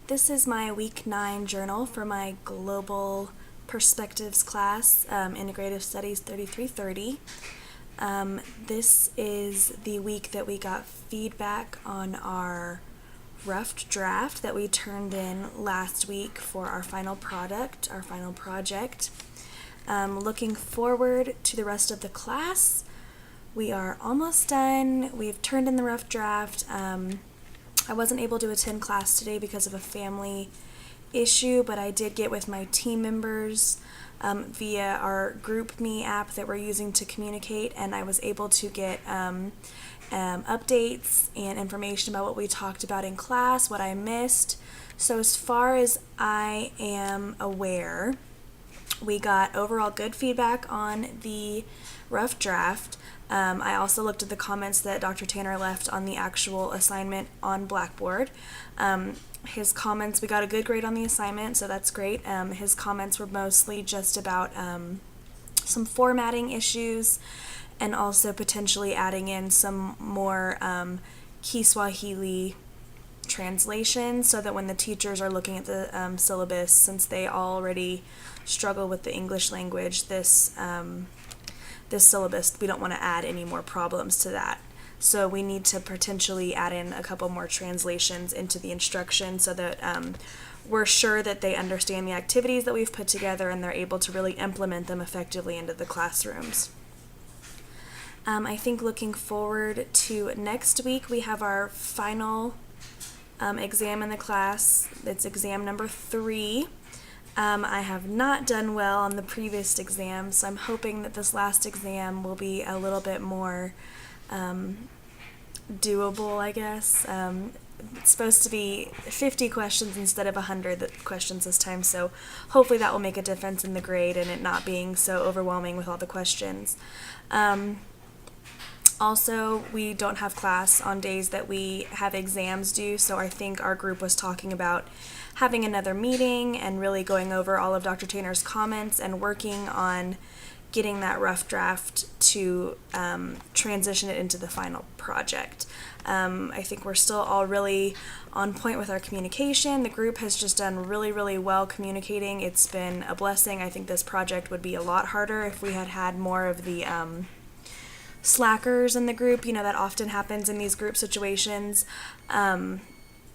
This is my Week 9 journal for my Global Perspectives class, Integrative Studies 3330. This is the week that we got feedback on our rough draft that we turned in last week for our final product, our final project. Looking forward to the rest of the class. We are almost done. We've turned in the rough draft. I wasn't able to attend class today because of a family issue, but I did get with my team members via our GroupMe app that we're using to communicate, and I was able to get updates and information about what we talked about in class, what I missed. So as far as I am aware, we got overall good feedback on the rough draft. I also looked at the comments that Dr. Tanner left on the actual assignment on Blackboard. His comments, we got a good grade on the assignment, so that's great. His comments were mostly just about some formatting issues and also potentially adding in some more Kiswahili translation so that when the teachers are looking at the syllabus, since they already struggle with the English language, this syllabus, we don't want to add any more problems to that. So we need to potentially add in a couple more translations into the instruction so that we're sure that they understand the activities that we've put together and they're able to really implement them effectively into the classrooms. I think looking forward to next week, we have our final exam in the class. It's exam number 3. I have not done well on the previous exam, so I'm hoping that this last exam will be a little bit more doable, I guess. It's supposed to be 50 questions instead of 100 questions this time, so hopefully that will make a difference in the grade and it not being so overwhelming with all the questions. Also, we don't have class on days that we have exams due, so I think our group was talking about having another meeting and really going over all of Dr. Tanner's comments and working on getting that rough draft to transition it into the final project. I think we're still all really on point with our communication. The group has just done really, really well communicating. It's been a blessing. I think this project would be a lot harder if we had had more of the slackers in the group. You know, that often happens in these group situations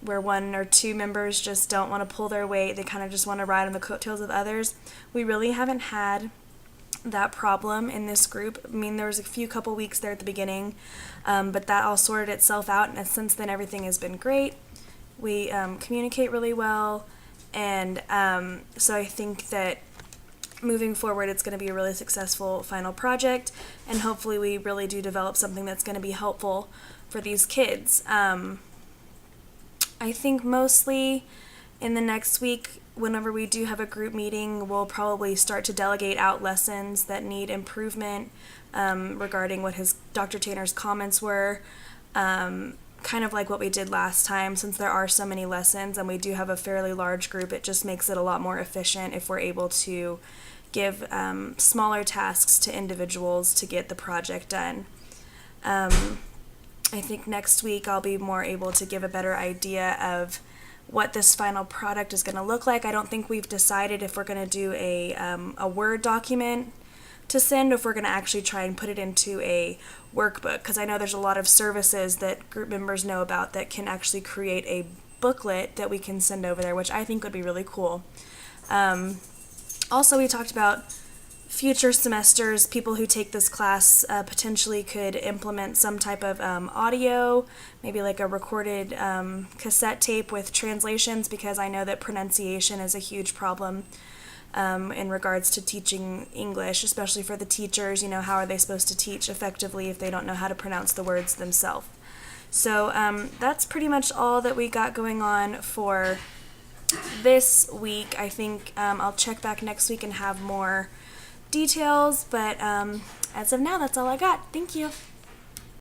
where one or two members just don't want to pull their weight. They kind of just want to ride on the coattails of others. We really haven't had that problem in this group. I mean, there was a couple weeks there at the beginning, but that all sorted itself out, and since then everything has been great. We communicate really well, and so I think that moving forward, it's going to be a really successful final project, and hopefully we really do develop something that's going to be helpful for these kids. I think mostly in the next week, whenever we do have a group meeting, we'll probably start to delegate out lessons that need improvement regarding what Dr. Tanner's comments were, kind of like what we did last time. Since there are so many lessons and we do have a fairly large group, it just makes it a lot more efficient if we're able to give smaller tasks to individuals to get the project done. I think next week I'll be more able to give a better idea of what this final product is going to look like. I don't think we've decided if we're going to do a Word document to send, or if we're going to actually try and put it into a workbook, because I know there's a lot of services that group members know about that can actually create a booklet that we can send over there, which I think would be really cool. Also, we talked about future semesters, people who take this class potentially could implement some type of audio, maybe like a recorded cassette tape with translations, because I know that pronunciation is a huge problem in regards to teaching English, especially for the teachers. You know, how are they supposed to teach effectively if they don't know how to pronounce the words themselves? So that's pretty much all that we got going on for this week. I think I'll check back next week and have more details, but as of now, that's all I got. Thank you.